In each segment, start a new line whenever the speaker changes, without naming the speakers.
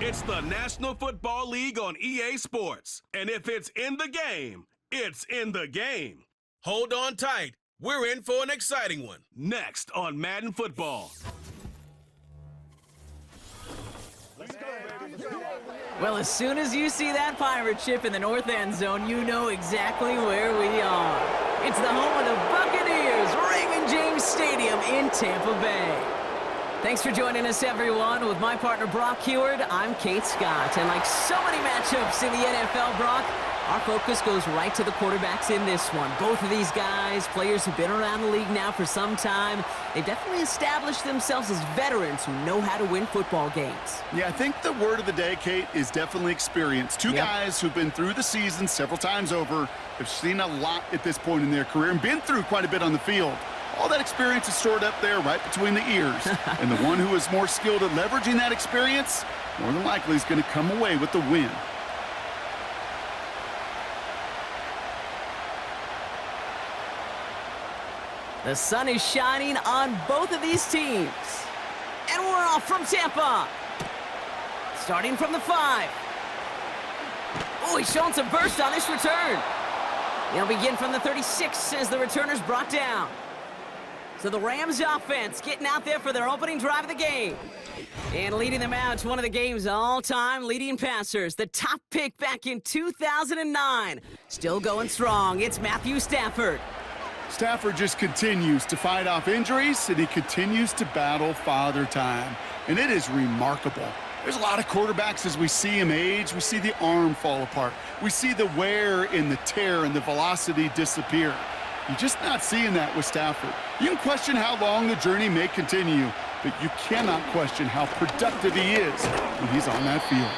It's the National Football League on EA Sports. And if it's in the game, it's in the game.
Hold on tight. We're in for an exciting one.
Next on Madden Football.
Well, as soon as you see that pirate ship in the north end zone, you know exactly where we are. It's the home of the Buccaneers, Raymond James Stadium in Tampa Bay. Thanks for joining us, everyone. With my partner, Brock Heward, I'm Kate Scott. And like so many matchups in the NFL, Brock, our focus goes right to the quarterbacks in this one. Both of these guys, players who've been around the league now for some time, they've definitely established themselves as veterans who know how to win football games.
Yeah, I think the word of the day, Kate, is definitely experience. Two guys who've been through the season several times over, have seen a lot at this point in their career, and been through quite a bit on the field. All that experience is stored up there right between the ears. And the one who is more skilled at leveraging that experience, more than likely is going to come away with the win.
The sun is shining on both of these teams. And we're off from Tampa. Starting from the 5. Oh, he's showing some burst on this return. They'll begin from the 36 as the returner's brought down. So the Rams offense getting out there for their opening drive of the game. And leading them out to one of the game's all-time leading passers. The top pick back in 2009. Still going strong. It's Matthew Stafford.
Stafford just continues to fight off injuries, and he continues to battle father time. And it is remarkable. There's a lot of quarterbacks as we see him age. We see the arm fall apart. We see the wear and the tear and the velocity disappear. You're just not seeing that with Stafford. You can question how long the journey may continue, but you cannot question how productive he is when he's on that field.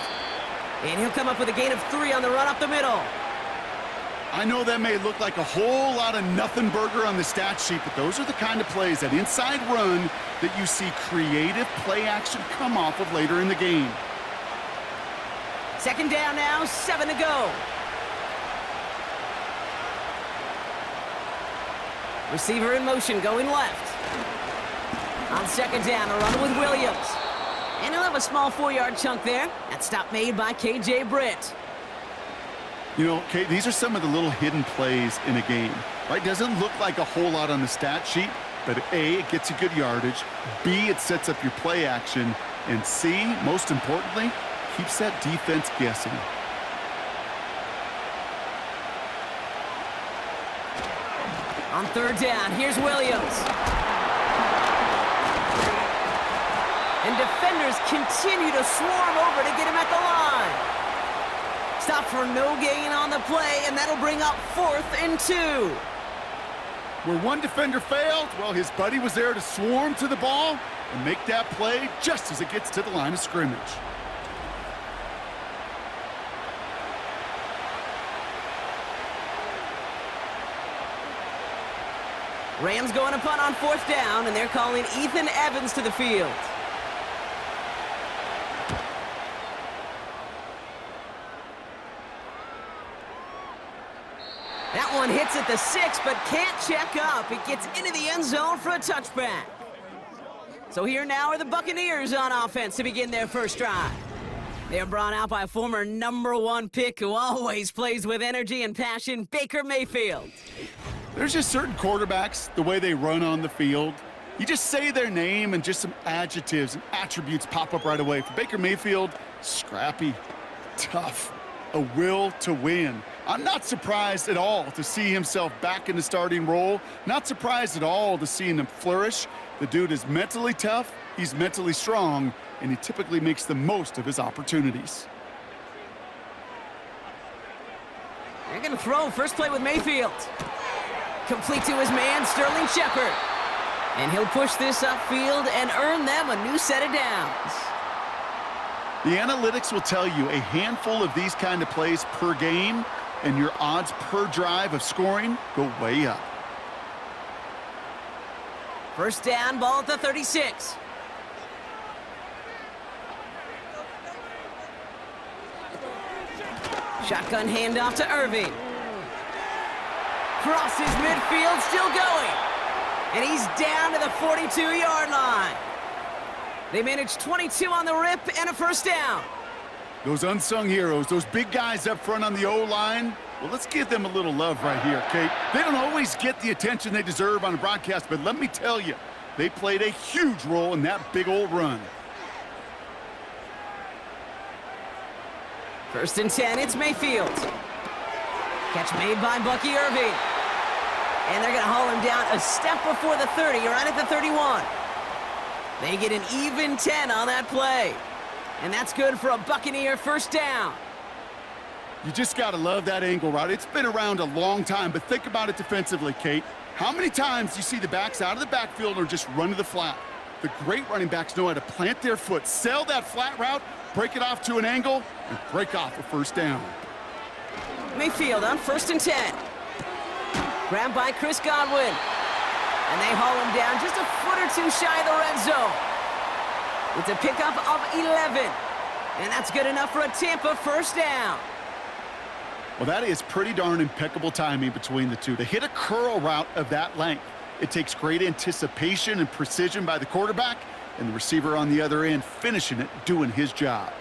And he'll come up with a gain of 3 on the run up the middle.
I know that may look like a whole lot of nothing burger on the stat sheet, but those are the kind of plays, that inside run, that you see creative play action come off of later in the game.
Second down now, 7 to go. Receiver in motion, going left. On second down, a run with Williams. And he'll have a small 4-yard chunk there. That stop made by K.J. Britt.
You know, Kate, these are some of the little hidden plays in a game, right? Doesn't look like a whole lot on the stat sheet, but A, it gets you good yardage. B, it sets up your play action. And C, most importantly, keeps that defense guessing.
On third down, here's Williams. And defenders continue to swarm over to get him at the line. Stop for no gain on the play, and that'll bring up 4th and 2.
Where one defender failed, well, his buddy was there to swarm to the ball and make that play just as it gets to the line of scrimmage.
Rams going to punt on 4th down, and they're calling Ethan Evans to the field. That one hits at the 6, but can't check up. It gets into the end zone for a touchback. So here now are the Buccaneers on offense to begin their first drive. They're brought out by a former #1 pick who always plays with energy and passion, Baker Mayfield.
There's just certain quarterbacks, the way they run on the field. You just say their name and just some adjectives and attributes pop up right away. For Baker Mayfield, scrappy, tough, a will to win. I'm not surprised at all to see himself back in the starting role. Not surprised at all to see him flourish. The dude is mentally tough, he's mentally strong, and he typically makes the most of his opportunities.
They're going to throw. First play with Mayfield. Complete to his man, Sterling Shepard. And he'll push this upfield and earn them a new set of downs.
The analytics will tell you a handful of these kind of plays per game, and your odds per drive of scoring go way up.
First down, ball at the 36. Shotgun handoff to Irving. Crosses midfield, still going. And he's down to the 42-yard line. They managed 22 on the rip and a first down.
Those unsung heroes, those big guys up front on the O-line, well, let's give them a little love right here, Kate. They don't always get the attention they deserve on a broadcast, but let me tell you, they played a huge role in that big old run.
1st and 10, it's Mayfield. Catch made by Bucky Irving. And they're going to haul him down a step before the 30, right at the 31. They get an even 10 on that play. And that's good for a Buccaneer 1st down.
You just got to love that angle route. It's been around a long time, but think about it defensively, Kate. How many times do you see the backs out of the backfield or just run to the flat? The great running backs know how to plant their foot, sell that flat route, break it off to an angle, and break off a 1st down.
Mayfield on 1st and 10. Grabbed by Chris Godwin. And they haul him down just a foot or two shy of the red zone. It's a pickup of 11. And that's good enough for a Tampa 1st down.
Well, that is pretty darn impeccable timing between the two. To hit a curl route of that length, it takes great anticipation and precision by the quarterback, and the receiver on the other end finishing it, doing his job.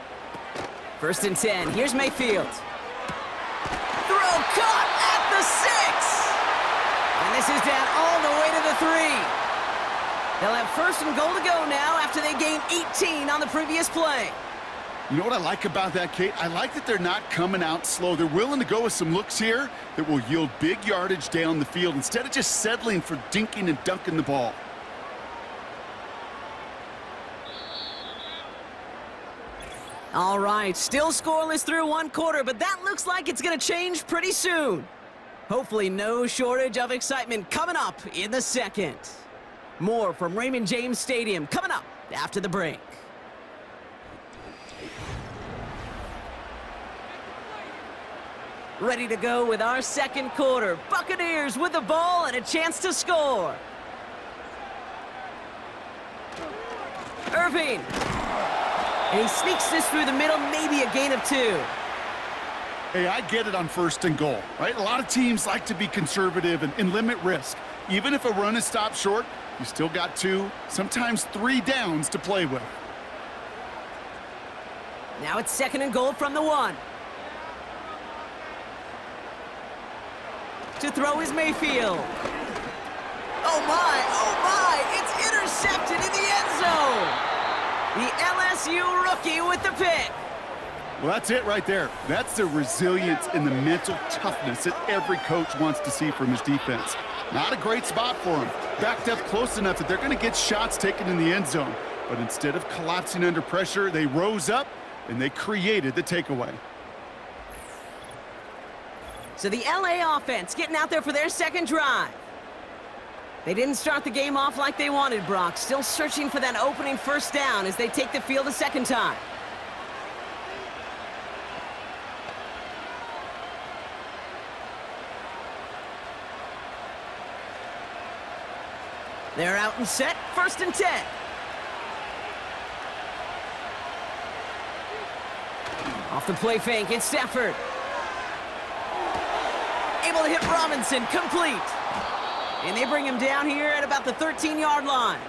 1st and 10. Here's Mayfield. Throw caught at the 6. And this is down all the way to the 3. They'll have 1st and goal to go now after they gained 18 on the previous play.
You know what I like about that, Kate? I like that they're not coming out slow. They're willing to go with some looks here that will yield big yardage down the field instead of just settling for dinking and dunking the ball.
All right, still scoreless through 1 quarter, but that looks like it's going to change pretty soon. Hopefully no shortage of excitement coming up in the 2nd. More from Raymond James Stadium coming up after the break. Ready to go with our 2nd quarter. Buccaneers with the ball and a chance to score. Irving. And he sneaks this through the middle, maybe a gain of 2.
Hey, I get it on 1st and goal, right? A lot of teams like to be conservative and limit risk. Even if a run is stopped short, you still got 2, sometimes 3 downs to play with.
Now it's 2nd and goal from the 1. To throw is Mayfield. Oh my, it's intercepted in the end zone. The LSU rookie with the pick.
Well, that's it right there. That's the resilience and the mental toughness that every coach wants to see from his defense. Not a great spot for him. Backed up close enough that they're going to get shots taken in the end zone. But instead of collapsing under pressure, they rose up and they created the takeaway.
So the LA offense getting out there for their 2nd drive. They didn't start the game off like they wanted, Brock. Still searching for that opening 1st down as they take the field a 2nd time. They're out and set, 1st and 10. Off the play fake, it's Stafford. Able to hit Robinson, complete. And they bring him down here at about the 13-yard line.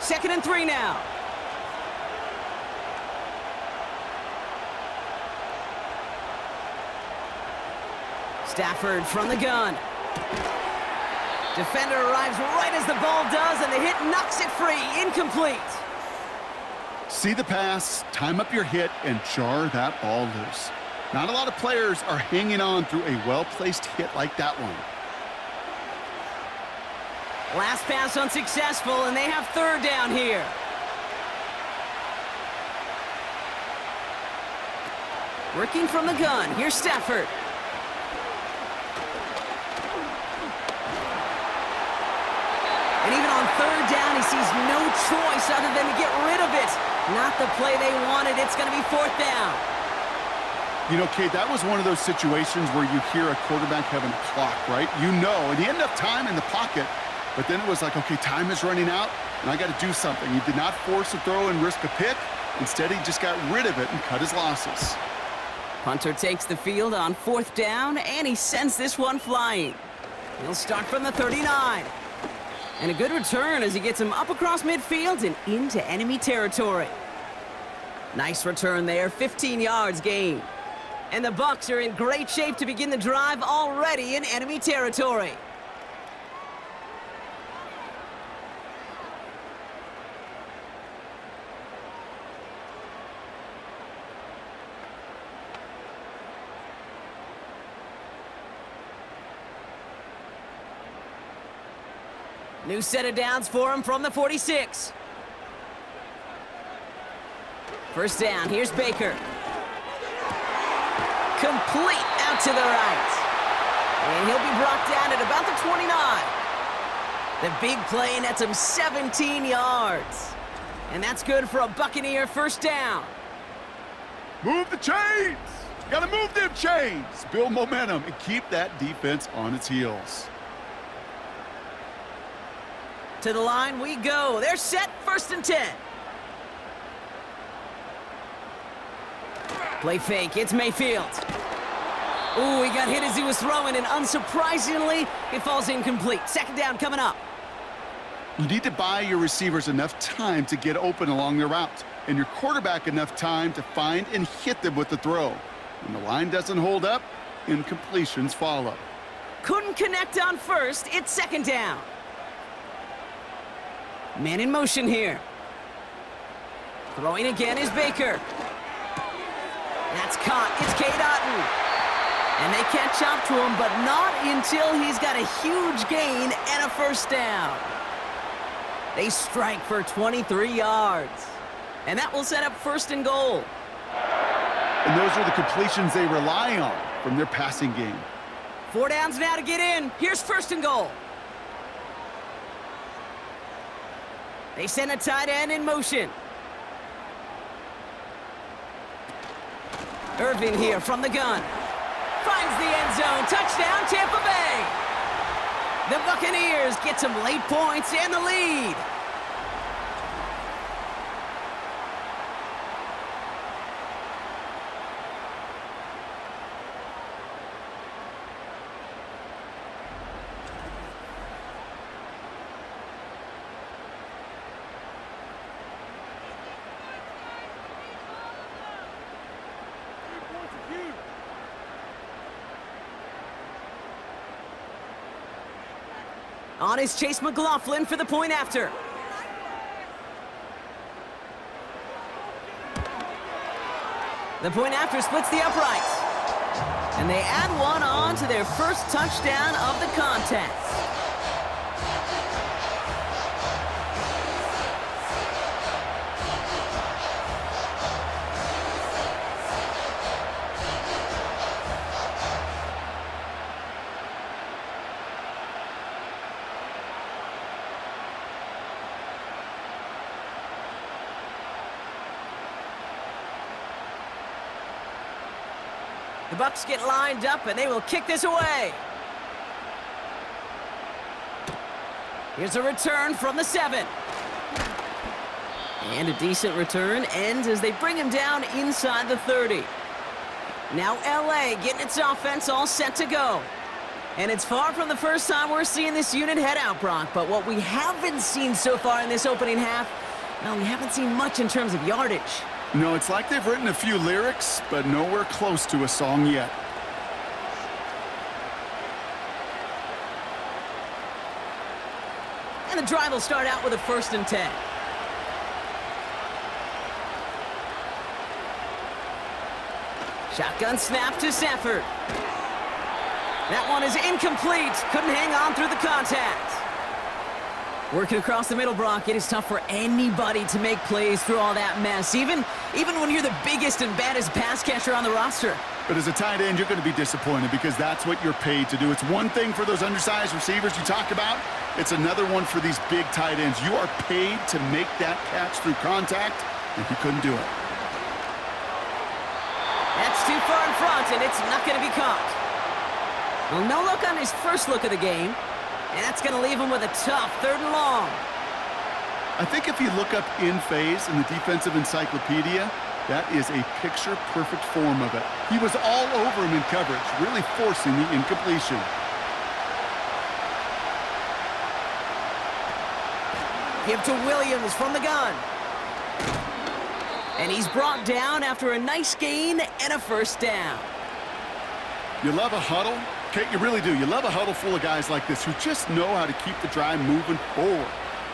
Second and 3 now. Stafford from the gun. Defender arrives right as the ball does, and the hit knocks it free. Incomplete.
See the pass, time up your hit, and jar that ball loose. Not a lot of players are hanging on through a well-placed hit like that one.
Last pass unsuccessful, and they have 3rd down here. Working from the gun, here's Stafford. And even on 3rd down, he sees no choice other than to get rid of it. Not the play they wanted. It's going to be 4th down.
You know, Kate, that was one of those situations where you hear a quarterback having a clock, right? You know, and he had enough time in the pocket, but then it was like, okay, time is running out, and I got to do something. He did not force a throw and risk a pick. Instead, he just got rid of it and cut his losses.
Punter takes the field on 4th down, and he sends this one flying. He'll start from the 39. And a good return as he gets him up across midfield and into enemy territory. Nice return there, 15 yards gained. And the Bucs are in great shape to begin the drive already in enemy territory. New set of downs for him from the 46. First down, here's Baker. Complete out to the right. And he'll be brought down at about the 29. The big play nets him 17 yards. And that's good for a Buccaneer first down.
Move the chains! Gotta move them chains! Build momentum and keep that defense on its heels.
To the line we go. They're set, 1st and 10. Play fake, it's Mayfield. Ooh, he got hit as he was throwing, and unsurprisingly, it falls incomplete. 2nd down coming up.
You need to buy your receivers enough time to get open along their route, and your quarterback enough time to find and hit them with the throw. When the line doesn't hold up, incompletions follow.
Couldn't connect on 1st, it's 2nd down. Man in motion here. Throwing again is Baker. That's caught. It's Cade Otton. And they catch up to him, but not until he's got a huge gain and a first down. They strike for 23 yards. And that will set up 1st and goal.
And those are the completions they rely on from their passing game.
4 downs now to get in. Here's 1st and goal. They send a tight end in motion. Irving here from the gun. Finds the end zone. Touchdown, Tampa Bay. The Buccaneers get some late points and the lead. On is Chase McLaughlin for the point after. The point after splits the uprights. And they add one on to their first touchdown of the contest. The Bucs get lined up, and they will kick this away. Here's a return from the 7. And a decent return ends as they bring him down inside the 30. Now LA getting its offense all set to go. And it's far from the first time we're seeing this unit head out, Brock. But what we haven't seen so far in this opening half, well, we haven't seen much in terms of yardage.
No, it's like they've written a few lyrics, but nowhere close to a song yet.
And the drive will start out with a 1st and 10. Shotgun snap to Stafford. That one is incomplete. Couldn't hang on through the contact. Working across the middle, Brock, it is tough for anybody to make plays through all that mess, even when you're the biggest and baddest pass catcher on the roster.
But as a tight end, you're going to be disappointed because that's what you're paid to do. It's one thing for those undersized receivers you talk about. It's another one for these big tight ends. You are paid to make that catch through contact, and you couldn't do it.
That's too far in front, and it's not going to be caught. Well, no look on his first look of the game. And that's going to leave him with a tough 3rd and long.
I think if you look up in phase in the defensive encyclopedia, That is a picture-perfect form of it. He was all over him in coverage, really forcing the incompletion.
Give to Williams from the gun. And he's brought down after a nice gain and a first down.
You love a huddle? Kate, you really do. You love a huddle full of guys like this who just know how to keep the drive moving forward.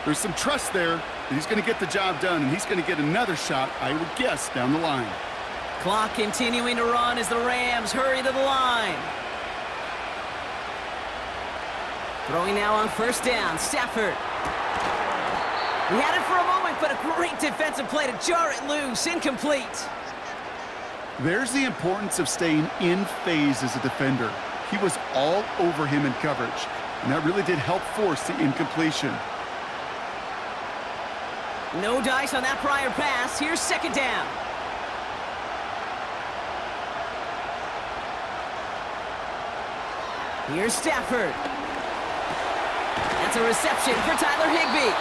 There's some trust there that he's going to get the job done, and he's going to get another shot, I would guess, down the line.
Clock continuing to run as the Rams hurry to the line. Throwing now on first down, Stafford. He had it for a moment, but a great defensive play to jar it loose, incomplete.
There's the importance of staying in phase as a defender. He was all over him in coverage, and that really did help force the incompletion.
No dice on that prior pass. Here's second down. Here's Stafford. That's a reception for Tyler Higbee.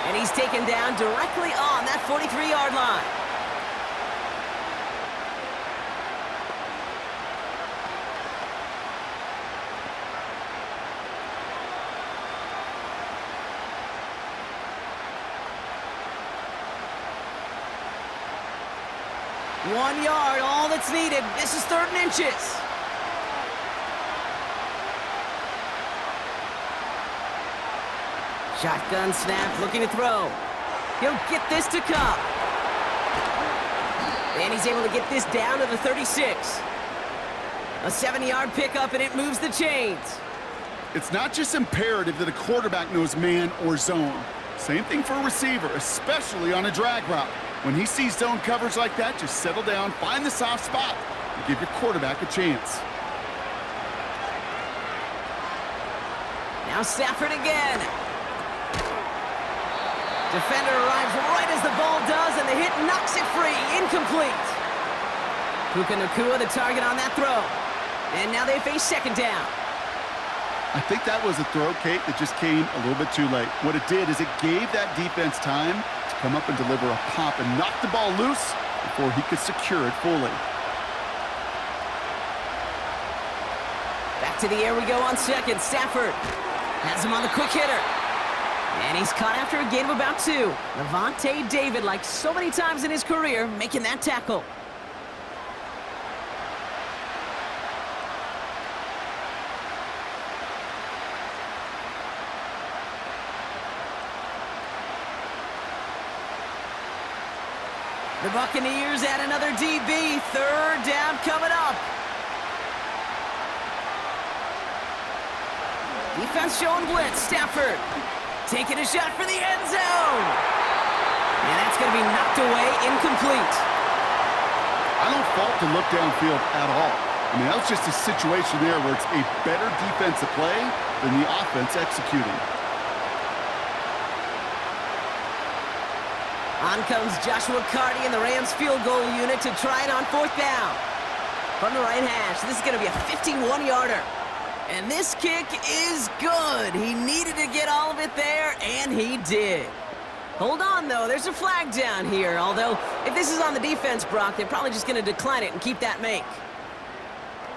And he's taken down directly on that 43-yard line. One yard, all that's needed. This is 3rd and inches. Shotgun snap, looking to throw. He'll get this to Cup. And he's able to get this down to the 36. A 7-yard pickup, and it moves the chains.
It's not just imperative that a quarterback knows man or zone. Same thing for a receiver, especially on a drag route. When he sees zone coverage like that, just settle down, find the soft spot, and give your quarterback a chance.
Now Stafford again. Defender arrives right as the ball does, and the hit knocks it free. Incomplete. Puka Nacua, the target on that throw. And now they face second down.
I think that was a throw, Kate, that just came a little bit too late. What it did is it gave that defense time to come up and deliver a pop and knock the ball loose before he could secure it fully.
Back to the air we go on second. Stafford has him on the quick hitter. And he's caught after a gain of about 2. Levante David, like so many times in his career, making that tackle. The Buccaneers add another DB. 3rd down coming up. Defense showing blitz. Stafford taking a shot for the end zone. And that's going to be knocked away, incomplete.
I don't fault the look downfield at all. I mean, that was just a situation there where it's a better defensive play than the offense executing.
On comes Joshua Carty and the Rams field goal unit to try it on 4th down. From the right hash, this is going to be a 51-yarder. And this kick is good. He needed to get all of it there, and he did. Hold on, though. There's a flag down here. Although, if this is on the defense, Brock, they're probably just going to decline it and keep that make.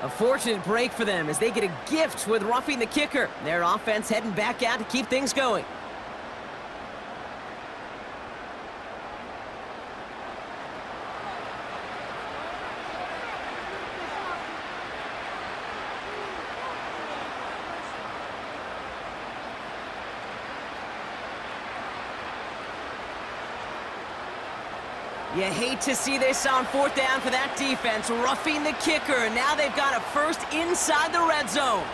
A fortunate break for them as they get a gift with roughing the kicker. Their offense heading back out to keep things going. You hate to see this on 4th down for that defense, roughing the kicker. Now they've got a first inside the red zone.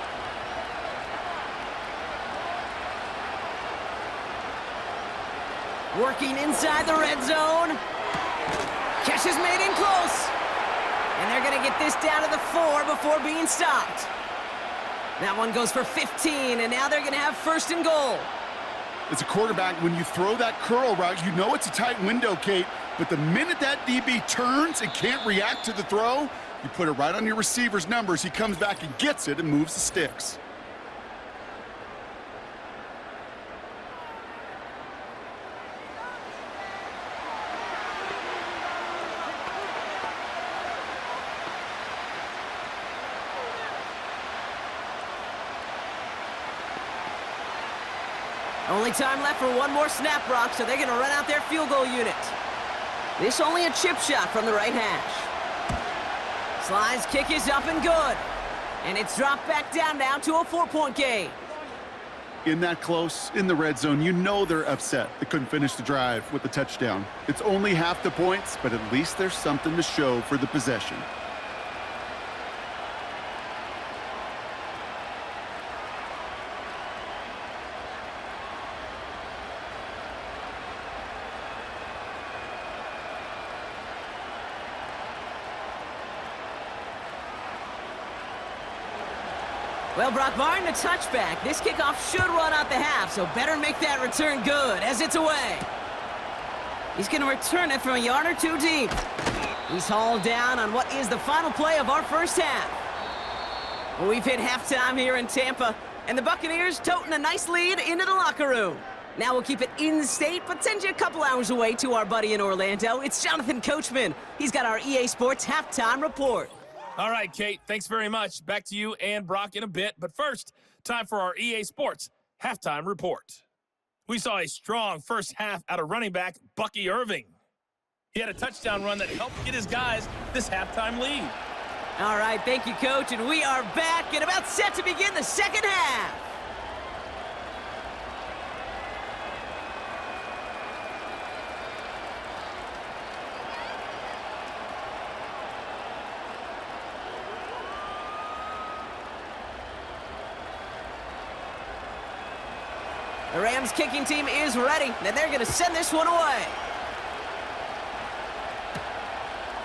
Working inside the red zone. Catch is made in close. And they're going to get this down to the 4 before being stopped. That one goes for 15, and now they're going to have 1st and goal.
As a quarterback, when you throw that curl route, you know it's a tight window, Kate. But the minute that DB turns and can't react to the throw, you put it right on your receiver's numbers. He comes back and gets it and moves the sticks.
Only time left for one more snap, Brock, so they're going to run out their field goal unit. This only a chip shot from the right hash. Sly's kick is up and good. And it's dropped back down now to a 4-point game.
In that close, in the red zone, you know they're upset they couldn't finish the drive with the touchdown. It's only half the points, but at least there's something to show for the possession.
Well, Brock, barring the touchback, this kickoff should run out the half, so better make that return good as it's away. He's going to return it from a yard or two deep. He's hauled down on what is the final play of our first half. Well, we've hit halftime here in Tampa, and the Buccaneers toting a nice lead into the locker room. Now we'll keep it in-state, but send you a couple hours away to our buddy in Orlando. It's Jonathan Coachman. He's got our EA Sports halftime report.
All right, Kate, thanks very much. Back to you and Brock in a bit. But first, time for our EA Sports halftime report. We saw a strong first half out of running back Bucky Irving. He had a touchdown run that helped get his guys this halftime lead.
All right, thank you, Coach, and we are back and about set to begin the second half. The Rams kicking team is ready, and they're going to send this one away.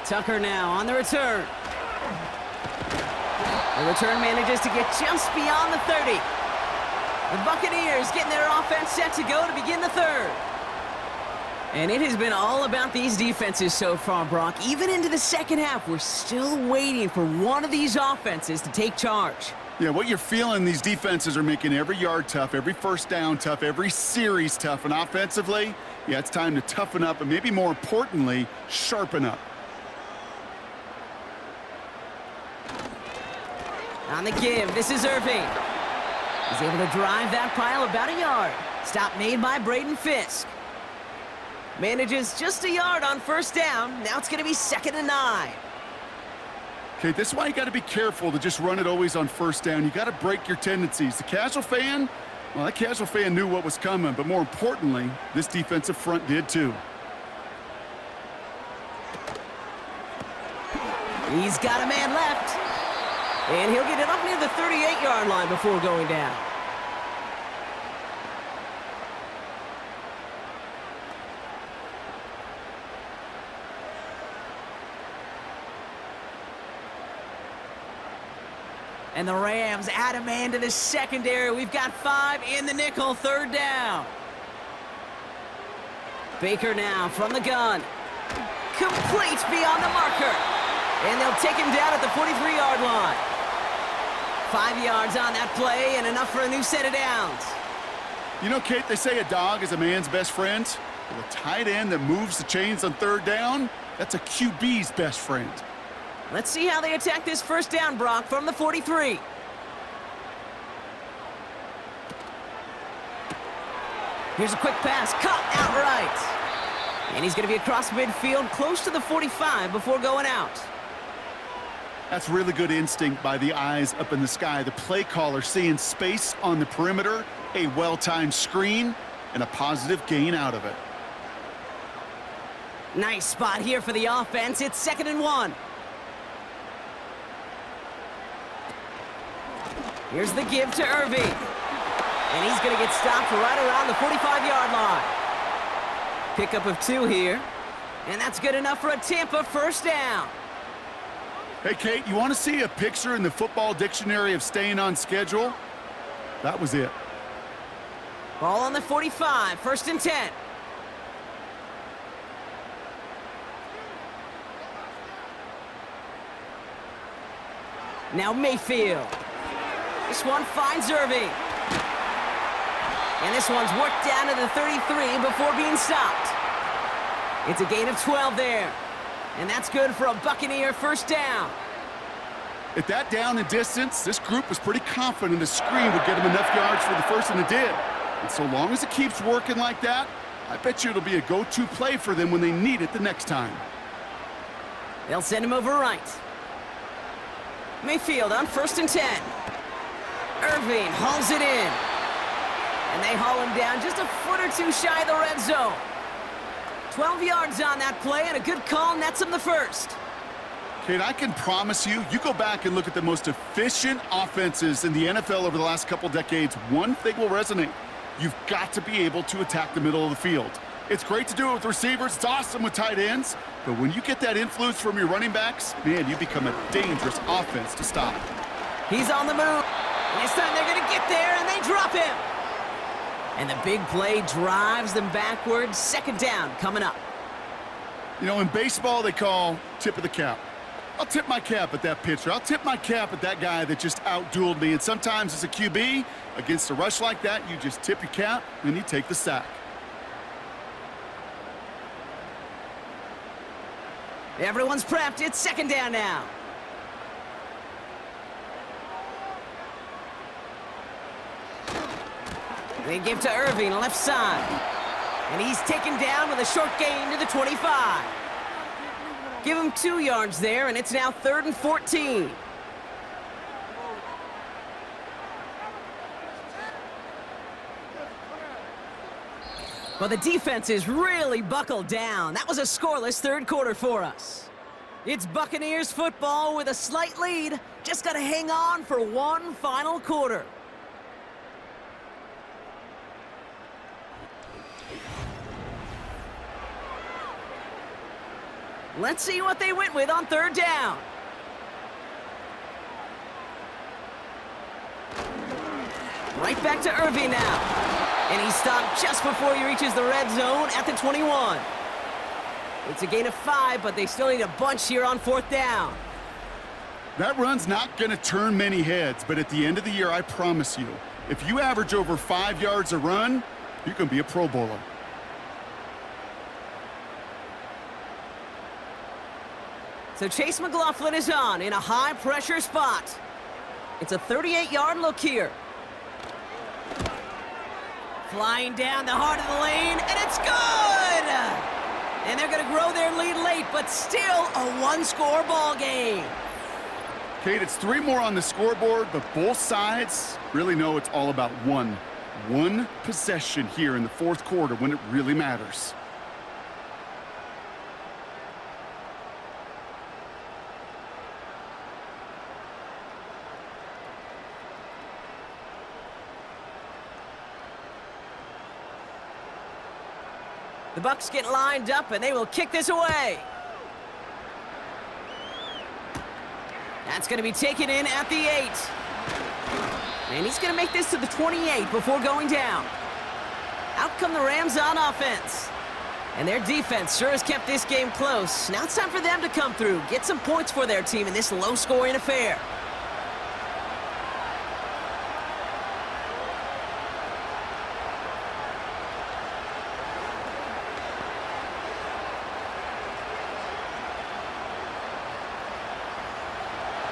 Tucker now on the return. The return manages to get just beyond the 30. The Buccaneers getting their offense set to go to begin the third. And it has been all about these defenses so far, Brock. Even into the second half, we're still waiting for one of these offenses to take charge.
Yeah, what you're feeling, these defenses are making every yard tough, every first down tough, every series tough. And offensively, yeah, it's time to toughen up and maybe more importantly, sharpen up.
On the give, this is Irving. He's able to drive that pile about a yard. Stop made by Braden Fisk. Manages just a yard on first down. Now it's going to be 2nd and 9.
Okay, this is why you got to be careful to just run it always on first down. You got to break your tendencies. The casual fan, well, that casual fan knew what was coming, but more importantly, this defensive front did too.
He's got a man left. And he'll get it up near the 38-yard line before going down. And the Rams add a man to the secondary. We've got 5 in the nickel, 3rd down. Baker now from the gun. Complete beyond the marker. And they'll take him down at the 43-yard line. 5 yards on that play and enough for a new set of downs.
You know, Kate, they say a dog is a man's best friend. Well, a tight end that moves the chains on 3rd down, that's a QB's best friend.
Let's see how they attack this first down, Brock, from the 43. Here's a quick pass, caught outright. And he's going to be across midfield, close to the 45 before going out.
That's really good instinct by the eyes up in the sky. The play caller seeing space on the perimeter, a well-timed screen, and a positive gain out of it.
Nice spot here for the offense. It's 2nd and 1. Here's the give to Irving. And he's going to get stopped right around the 45-yard line. Pickup of 2 here. And that's good enough for a Tampa first down.
Hey, Kate, you want to see a picture in the football dictionary of staying on schedule? That was it.
Ball on the 45, 1st and 10. Now Mayfield. This one finds Irving. And this one's worked down to the 33 before being stopped. It's a gain of 12 there. And that's good for a Buccaneer first down.
At that down and distance, this group was pretty confident the screen would get them enough yards for the first, and it did. And so long as it keeps working like that, I bet you it'll be a go-to play for them when they need it the next time.
They'll send him over right. Mayfield on 1st and 10. Irving hauls it in. And they haul him down just a foot or two shy of the red zone. 12 yards on that play, and a good call nets him the first.
Kate, I can promise you, you go back and look at the most efficient offenses in the NFL over the last couple decades, one thing will resonate. You've got to be able to attack the middle of the field. It's great to do it with receivers. It's awesome with tight ends. But when you get that influence from your running backs, man, you become a dangerous offense to stop.
He's on the move. And this time they're going to get there, and they drop him. And the big play drives them backwards. 2nd down coming up.
You know, in baseball, they call tip of the cap. I'll tip my cap at that pitcher. I'll tip my cap at that guy that just out-dueled me. And sometimes as a QB, against a rush like that, you just tip your cap and you take the sack.
Everyone's prepped. It's 2nd down now. They give to Irving, left side. And he's taken down with a short gain to the 25. Give him 2 yards there, and it's now 3rd and 14. Well, the defense is really buckled down. That was a scoreless 3rd quarter for us. It's Buccaneers football with a slight lead. Just got to hang on for one final quarter. Let's see what they went with on 3rd down. Right back to Irving now. And he's stopped just before he reaches the red zone at the 21. It's a gain of 5, but they still need a bunch here on 4th down.
That run's not going to turn many heads, but at the end of the year, I promise you, if you average over 5 yards a run, you can be a Pro Bowler.
So Chase McLaughlin is on in a high-pressure spot. It's a 38-yard look here. Flying down the heart of the lane, and it's good! And they're going to grow their lead late, but still a one-score ball game.
Kate, it's 3 more on the scoreboard, but both sides really know it's all about one possession here in the 4th quarter when it really matters.
The Bucs get lined up, and they will kick this away. That's going to be taken in at the 8. And he's going to make this to the 28 before going down. Out come the Rams on offense. And their defense sure has kept this game close. Now it's time for them to come through, get some points for their team in this low-scoring affair.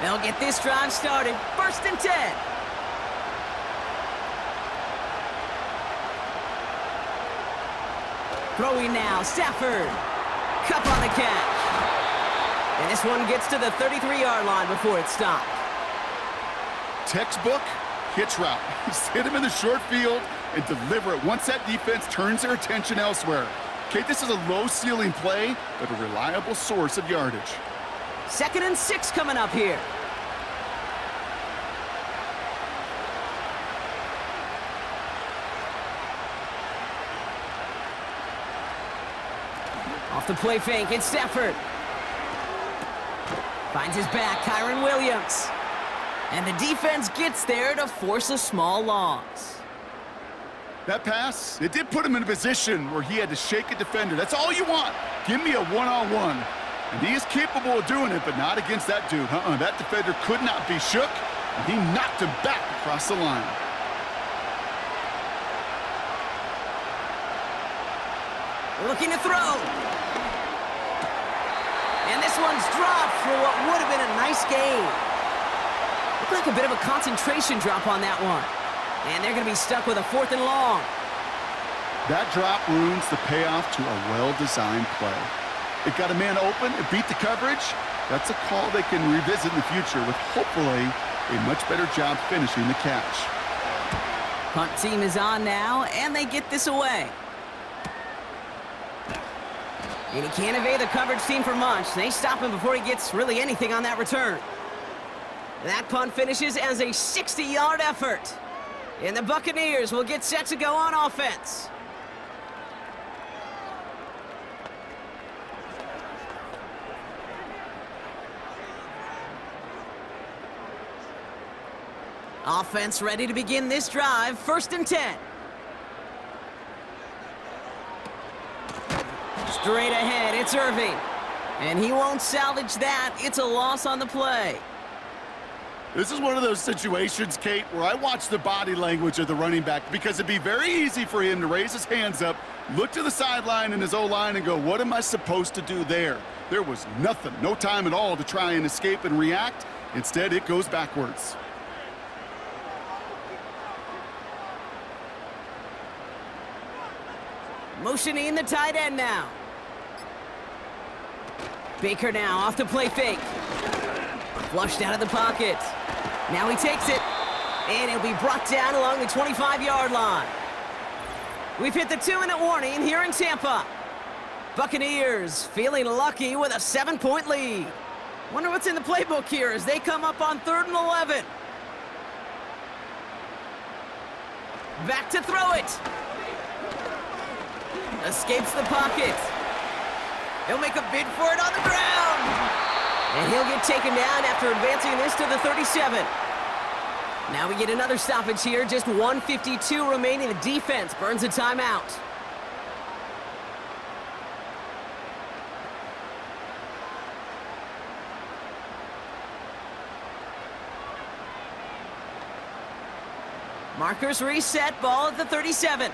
They'll get this drive started. 1st and 10. Throwing now, Stafford. Cup on the catch. And this one gets to the 33-yard line before it's stopped.
Textbook hitch route. Just hit him in the short field and deliver it once that defense turns their attention elsewhere. Kate, this is a low-ceiling play, but a reliable source of yardage.
2nd and 6 coming up here. Off the play fake, it's Stafford. Finds his back, Kyron Williams. And the defense gets there to force a small loss.
That pass, it did put him in a position where he had to shake a defender. That's all you want. Give me a one-on-one. And he is capable of doing it, but not against that dude. That defender could not be shook, and he knocked him back across the line.
Looking to throw. And this one's dropped for what would have been a nice game. Looked like a bit of a concentration drop on that one. And they're going to be stuck with a 4th and long.
That drop ruins the payoff to a well-designed play. It got a man open, it beat the coverage. That's a call they can revisit in the future with hopefully a much better job finishing the catch.
Punt team is on now, and they get this away. And he can't evade the coverage team for much. They stop him before he gets really anything on that return. That punt finishes as a 60-yard effort. And the Buccaneers will get set to go on offense. Offense ready to begin this drive. 1st and 10. Straight ahead, it's Irving. And he won't salvage that. It's a loss on the play.
This is one of those situations, Kate, where I watch the body language of the running back because it'd be very easy for him to raise his hands up, look to the sideline in his O-line and go, what am I supposed to do there? There was nothing, no time at all to try and escape and react. Instead, it goes backwards.
Motioning the tight end now. Baker now off the play fake. Flushed out of the pocket. Now he takes it. And it'll be brought down along the 25-yard line. We've hit the 2-minute warning here in Tampa. Buccaneers feeling lucky with a 7-point lead. Wonder what's in the playbook here as they come up on 3rd and 11. Back to throw it. Escapes the pocket. He'll make a bid for it on the ground. And he'll get taken down after advancing this to the 37. Now we get another stoppage here. Just 1:52 remaining. The defense burns a timeout. Markers reset. Ball at the 37.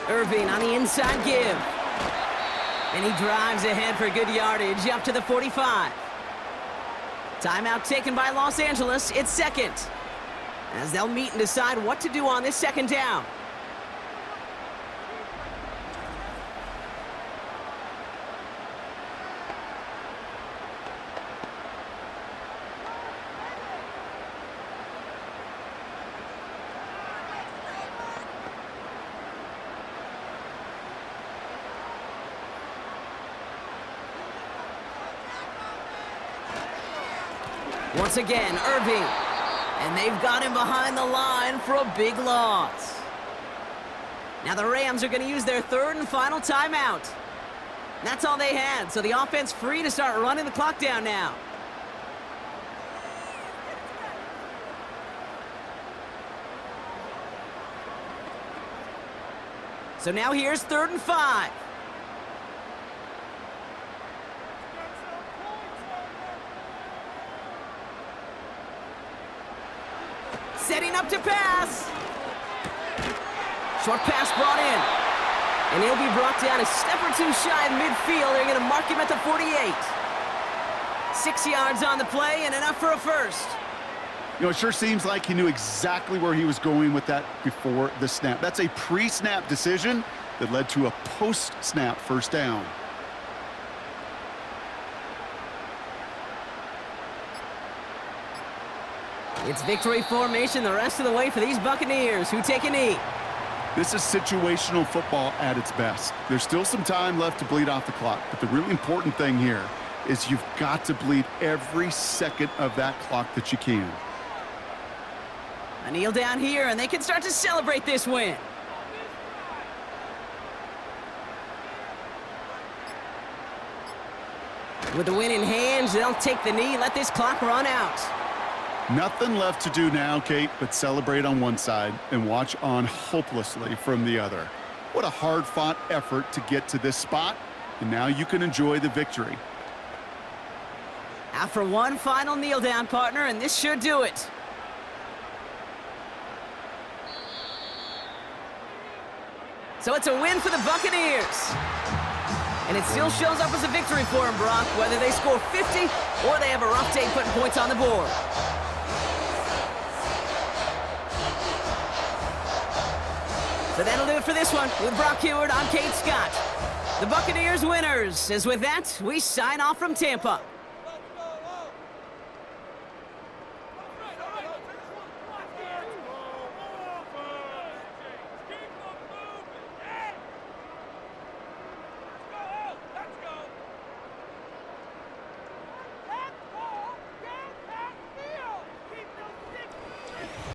Irving on the inside give. And he drives ahead for good yardage up to the 45. Timeout taken by Los Angeles. It's 2nd. As they'll meet and decide what to do on this 2nd down. Once again, Irving. And they've got him behind the line for a big loss. Now the Rams are going to use their 3rd and final timeout. That's all they had, so the offense free to start running the clock down now. So now here's 3rd and 5. Setting up to pass. Short pass brought in. And he'll be brought down a step or two shy of midfield. They're going to mark him at the 48. 6 yards on the play and enough for a first.
You know, it sure seems like he knew exactly where he was going with that before the snap. That's a pre-snap decision that led to a post-snap 1st down.
It's victory formation the rest of the way for these Buccaneers who take a knee.
This is situational football at its best. There's still some time left to bleed off the clock, but the really important thing here is you've got to bleed every second of that clock that you can.
A kneel down here, and they can start to celebrate this win. With the win in hand, they'll take the knee, let this clock run out.
Nothing left to do now, Kate, but celebrate on one side and watch on hopelessly from the other. What a hard-fought effort to get to this spot, and now you can enjoy the victory.
After one final kneel down, partner, and this should do it. So it's a win for the Buccaneers. And it still shows up as a victory for them, Brock, whether they score 50 or they have a rough day putting points on the board. But that'll do it for this one. With Brock Heward, I'm Kate Scott. The Buccaneers winners. As with that, we sign off from Tampa.